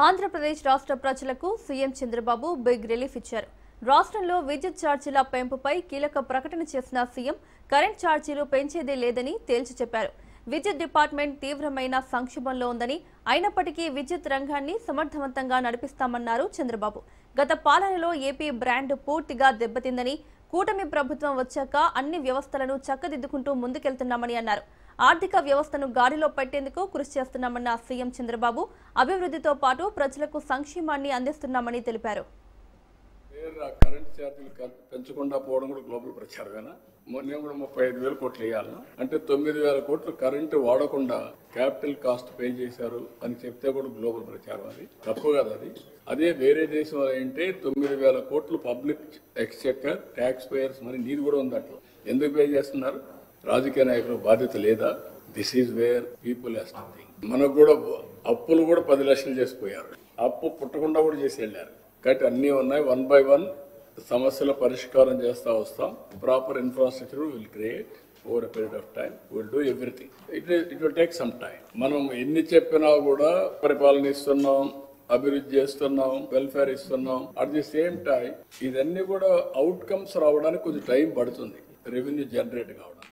ఆంధ్రప్రదేశ్ రాష్ట్ర ప్రజలకు CM Chandrababu big relief ఇచ్చారు. రాష్ట్రంలో విద్యుత్ ఛార్జీల పెంపుపై కీలక ప్రకటన చేసిన సీఎం కరెంట్ ఛార్జీలు పెంచేదే లేదని తేల్చి చెప్పారు. విద్యుత్ డిపార్ట్మెంట్ తీవ్రమైన సంక్షోభంలో ఉందని, అయినప్పటికీ విద్యుత్ రంగాన్ని సమర్థవంతంగా నడిపిస్తామన్నారు చంద్రబాబు. గత పాలనలో ఏపీ బ్రాండ్ పూర్తిగా దెబ్బతిందని, కూటమి ప్రభుత్వం వచ్చాక అన్ని వ్యవస్థలను చక్కదిద్దుకుంటూ ముందుకెళ్తున్నామని అన్నారు. ఆర్థిక వ్యవస్థను గాడిలో పెట్టేందుకు కృషి చేస్తున్నామన్న సీఎం చంద్రబాబు అభివృద్ధితో పాటు ప్రజలకు సంక్షేమాన్ని అందిస్తున్నామని తెలిపారు. కరెంట్ ఛార్జీలు పెంచకుండా పోవడం కూడా గ్లోబల్ ప్రచారమేనా? మొన్న కూడా 35,000 కోట్లు వేయాలన్నా అంటే 9,000 కోట్లు కరెంటు వాడకుండా క్యాపిటల్ కాస్ట్ పే చేశారు అని చెప్తే కూడా గ్లోబల్ ప్రచారం. అది తప్పు కదా. అదే వేరే దేశం అంటే 9,000 కోట్లు పబ్లిక్ ఎక్స్చెక్కర్ ట్యాక్స్ పేయర్స్ మరి నీది కూడా ఉంది. అట్లా ఎందుకు పే చేస్తున్నారు? రాజకీయ నాయకుల బాధ్యత లేదా? This is where people has to think. మనకు కూడా అప్పులు కూడా 10 లక్షలు చేసిపోయారు. అప్పు పుట్టకుండా కూడా చేసి వెళ్ళారు. కాబట్టి అన్నీ ఉన్నాయి. 1 by 1 సమస్యల పరిష్కారం చేస్తా వస్తాం. Proper infrastructure will create over a period of time. Will do everything. It will take some time. మనం ఎన్ని చెప్పినా కూడా పరిపాలన ఇస్తున్నాం, అభివృద్ధి చేస్తున్నాం, వెల్ఫేర్ ఇస్తున్నాం. అట్ ది సేమ్ టైం ఇదన్నీ కూడా అవుట్కమ్స్ రావడానికి కొంచెం టైం పడుతుంది, రెవెన్యూ జనరేట్ కావడం.